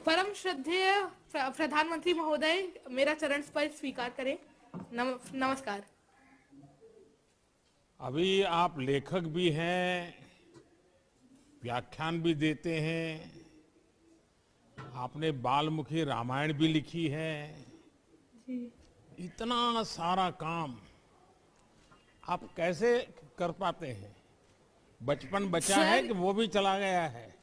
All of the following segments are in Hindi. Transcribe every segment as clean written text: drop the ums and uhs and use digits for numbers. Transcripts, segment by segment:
परम श्रद्धेय प्रधानमंत्री महोदय, मेरा चरण स्पर्श स्वीकार करें। नमस्कार। अभी आप लेखक भी हैं, व्याख्यान भी देते हैं, आपने बालमुखी रामायण भी लिखी है। इतना सारा काम आप कैसे कर पाते हैं? बचपन बचा है कि वो भी चला गया है?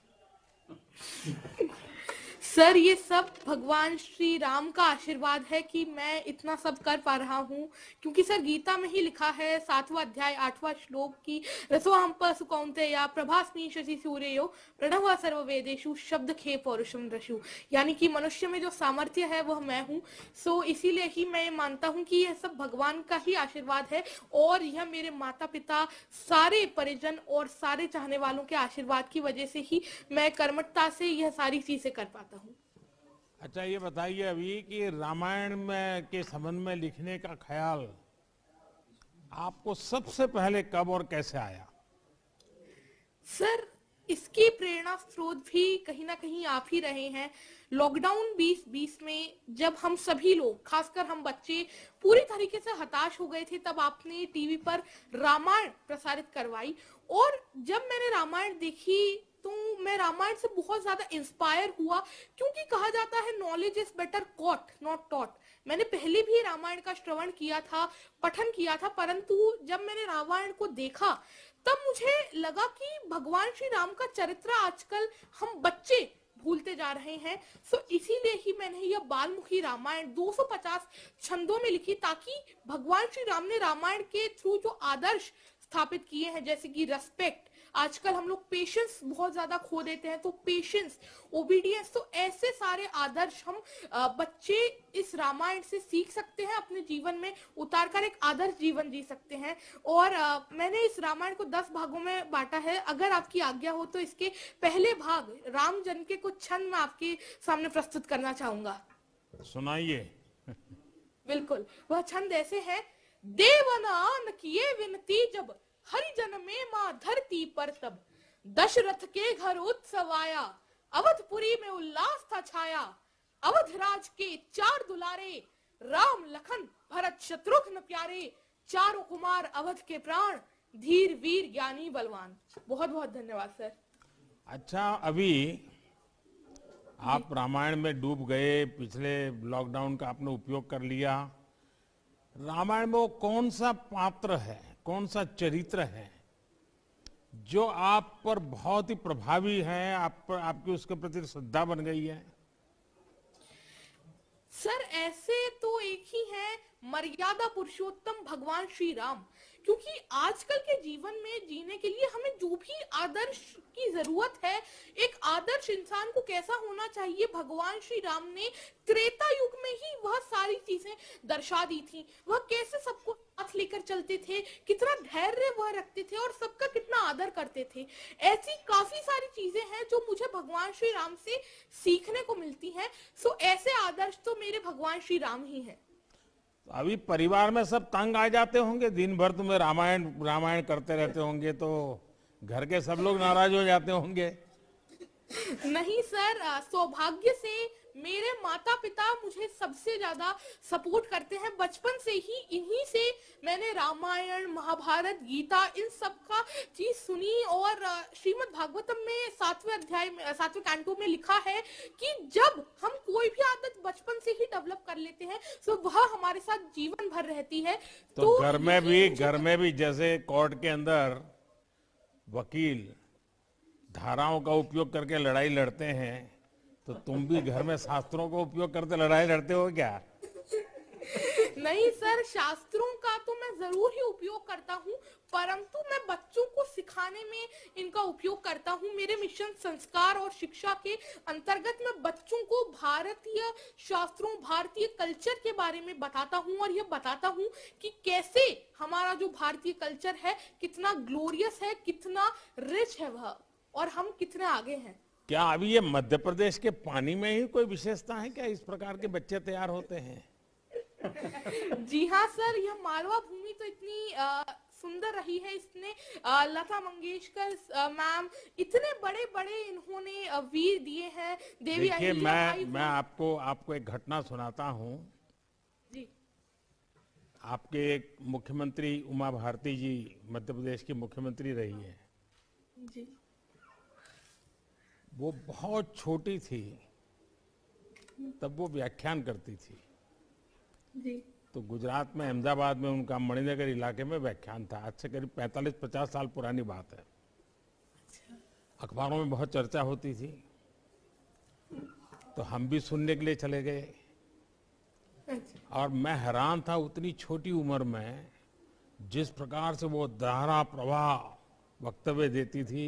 सर, ये सब भगवान श्री राम का आशीर्वाद है कि मैं इतना सब कर पा रहा हूँ, क्योंकि सर गीता में ही लिखा है 7वां अध्याय 8वां श्लोक की रसोहम पशु कौन्तेय प्रभास्मि शशि सूर्यो प्रणव सर्ववेदेषु शब्द खे पौरुषम रशु, यानी कि मनुष्य में जो सामर्थ्य है वह मैं हूँ। सो इसीलिए ही मैं मानता हूँ कि यह सब भगवान का ही आशीर्वाद है, और यह मेरे माता पिता, सारे परिजन और सारे चाहने वालों के आशीर्वाद की वजह से ही मैं कर्मठता से यह सारी चीजें कर पाता हूँ। अच्छा, ये बताइए अभी कि रामायण में के संबंध में लिखने का ख्याल आपको सबसे पहले कब और कैसे आया? सर, इसकी प्रेरणा स्रोत भी कहीं ना कहीं आप ही रहे हैं। लॉकडाउन 2020 में जब हम सभी लोग, खासकर हम बच्चे, पूरी तरीके से हताश हो गए थे, तब आपने टीवी पर रामायण प्रसारित करवाई, और जब मैंने रामायण देखी तो मैं रामायण से बहुत ज्यादा इंस्पायर हुआ, क्योंकि कहा जाता है knowledge is better caught not taught. मैंने पहले भी रामायण का श्रवण किया था, पठन किया था, परंतु जब मैंने रामायण को देखा तब मुझे लगा कि भगवान श्री राम का चरित्र आजकल हम बच्चे भूलते जा रहे हैं। सो इसीलिए ही मैंने यह बालमुखी रामायण 250 छंदों में लिखी, ताकि भगवान श्री राम ने रामायण के थ्रू जो आदर्श स्थापित किए हैं, जैसे कि रेस्पेक्ट, आजकल हम लोग पेशेंस बहुत ज्यादा खो देते हैं, तो पेशेंस, ओबीडियंस, तो ऐसे सारे आदर्श हम बच्चे इस रामायण से सीख सकते हैं, अपने जीवन में उतारकर एक आदर्श जीवन जी सकते हैं। और मैंने इस रामायण को 10 भागों में बांटा है। अगर आपकी आज्ञा हो तो इसके पहले भाग राम जन्म के कुछ छंद मैं आपके सामने प्रस्तुत करना चाहूंगा। सुनाइए। बिल्कुल, वह छंद ऐसे है। देवनान किए विनती जब, हरिजन में मां धरती पर तब, दशरथ के घर उत्सव आया, अवधपुरी में उल्लास था छाया, अवधराज के 4 दुलारे, राम लखन भरत शत्रुघ्न प्यारे, चारों कुमार अवध के प्राण, धीर वीर ज्ञानी बलवान। बहुत बहुत धन्यवाद सर। अच्छा, अभी आप रामायण में डूब गए, पिछले लॉकडाउन का आपने उपयोग कर लिया। रामायण में वो कौन सा पात्र है, कौन सा चरित्र है जो आप पर बहुत ही प्रभावी है, आप पर, आपकी उसके प्रति श्रद्धा बन गई है? सर, ऐसे तो एक ही है, मर्यादा पुरुषोत्तम भगवान श्री राम, क्योंकि आजकल के जीवन में जीने के लिए हमें जो भी आदर्श की जरूरत है, एक आदर्श इंसान को कैसा होना चाहिए, भगवान श्री राम ने त्रेता युग में ही वह सारी चीजें दर्शा दी थी। वह कैसे सबको साथ लेकर चलते थे, कितना धैर्य वह रखते थे, और सबका कितना आदर करते थे। ऐसी काफी सारी चीजें हैं जो मुझे भगवान श्री राम से सीखने को मिलती हैं। सो ऐसे आदर्श तो मेरे भगवान श्री राम ही हैं। अभी परिवार में सब तंग आ जाते होंगे, दिन भर तुम्हें रामायण रामायण करते रहते होंगे, तो घर के सब लोग नाराज हो जाते होंगे। नहीं सर, सौभाग्य से मेरे माता पिता मुझे सबसे ज्यादा सपोर्ट करते हैं। बचपन से ही इन्हीं से मैंने रामायण, महाभारत, गीता, इन सब का चीज सुनी, और श्रीमद् भागवतम में 7वें अध्याय में 7वें कैंटो में लिखा है कि जब हम कोई भी आदत बचपन से ही डेवलप कर लेते हैं तो वह हमारे साथ जीवन भर रहती है। तो घर में भी जैसे कोर्ट के अंदर वकील धाराओं का उपयोग करके लड़ाई लड़ते हैं, तो तुम भी घर में शास्त्रों का उपयोग करते लड़ाई लड़ते हो क्या? नहीं सर, शास्त्रों का तो मैं जरूर ही उपयोग करता हूँ, परंतु मैं बच्चों को सिखाने में इनका उपयोग करता हूँ। मेरे मिशन संस्कार और शिक्षा के अंतर्गत मैं बच्चों को भारतीय शास्त्रों, भारतीय कल्चर के बारे में बताता हूँ, और यह बताता हूँ कि कैसे हमारा जो भारतीय कल्चर है कितना ग्लोरियस है, कितना रिच है वह, और हम कितने आगे हैं। क्या अभी ये मध्य प्रदेश के पानी में ही कोई विशेषता है क्या, इस प्रकार के बच्चे तैयार होते हैं? जी हाँ सर, यह मालवा भूमि तो इतनी सुंदर रही है। इसने लता मंगेशकर मैम, इतने बड़े बड़े इन्होंने वीर दिए हैं। देवी देखिए, अहिल्याबाई मैं आपको एक घटना सुनाता हूँ। जी आपके एक मुख्यमंत्री उमा भारती जी मध्य प्रदेश की मुख्यमंत्री रही है। जी वो बहुत छोटी थी, तब वो व्याख्यान करती थी। जी तो गुजरात में अहमदाबाद में उनका मणिनगर इलाके में व्याख्यान था। आज से करीब 45-50 साल पुरानी बात है। अखबारों में बहुत चर्चा होती थी, तो हम भी सुनने के लिए चले गए। और मैं हैरान था, उतनी छोटी उम्र में जिस प्रकार से वो धारा प्रवाह वक्तव्य देती थी,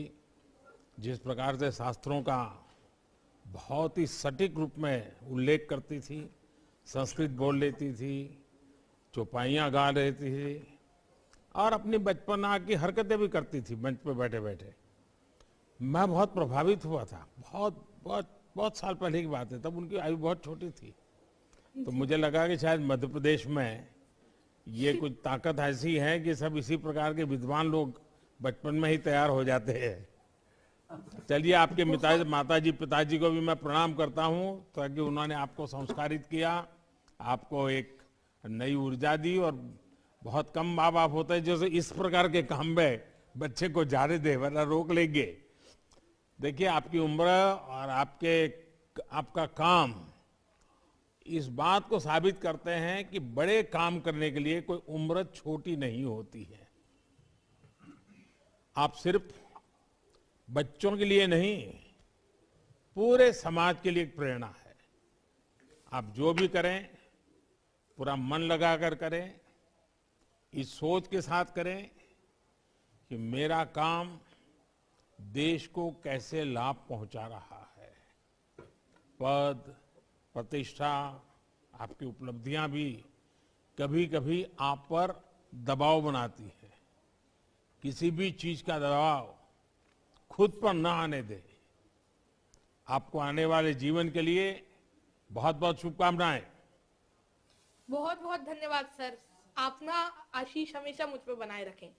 जिस प्रकार से शास्त्रों का बहुत ही सटीक रूप में उल्लेख करती थी, संस्कृत बोल लेती थी, चौपाइयाँ गा लेती थी और अपनी बचपना की हरकतें भी करती थी मंच पे बैठे बैठे। मैं बहुत प्रभावित हुआ था। बहुत बहुत बहुत साल पहले की बात है, तब उनकी आयु बहुत छोटी थी। तो मुझे लगा कि शायद मध्य प्रदेश में ये कुछ ताकत ऐसी है कि सब इसी प्रकार के विद्वान लोग बचपन में ही तैयार हो जाते हैं। चलिए, आपके माताजी पिताजी को भी मैं प्रणाम करता हूँ, ताकि उन्होंने आपको संस्कारित किया, आपको एक नई ऊर्जा दी। और बहुत कम माँ बाप होते हैं जो इस प्रकार के काम में बच्चे को जाने दे, वरना रोक लेंगे। देखिए, आपकी उम्र और आपका काम इस बात को साबित करते हैं कि बड़े काम करने के लिए कोई उम्र छोटी नहीं होती है। आप सिर्फ बच्चों के लिए नहीं, पूरे समाज के लिए एक प्रेरणा है। आप जो भी करें, पूरा मन लगाकर करें, इस सोच के साथ करें कि मेरा काम देश को कैसे लाभ पहुंचा रहा है। पद, प्रतिष्ठा, आपकी उपलब्धियां भी कभी कभी आप पर दबाव बनाती है। किसी भी चीज का दबाव खुद पर ना आने दे। आपको आने वाले जीवन के लिए बहुत बहुत शुभकामनाएं। बहुत बहुत धन्यवाद सर। अपना आशीष हमेशा मुझ पे बनाए रखें।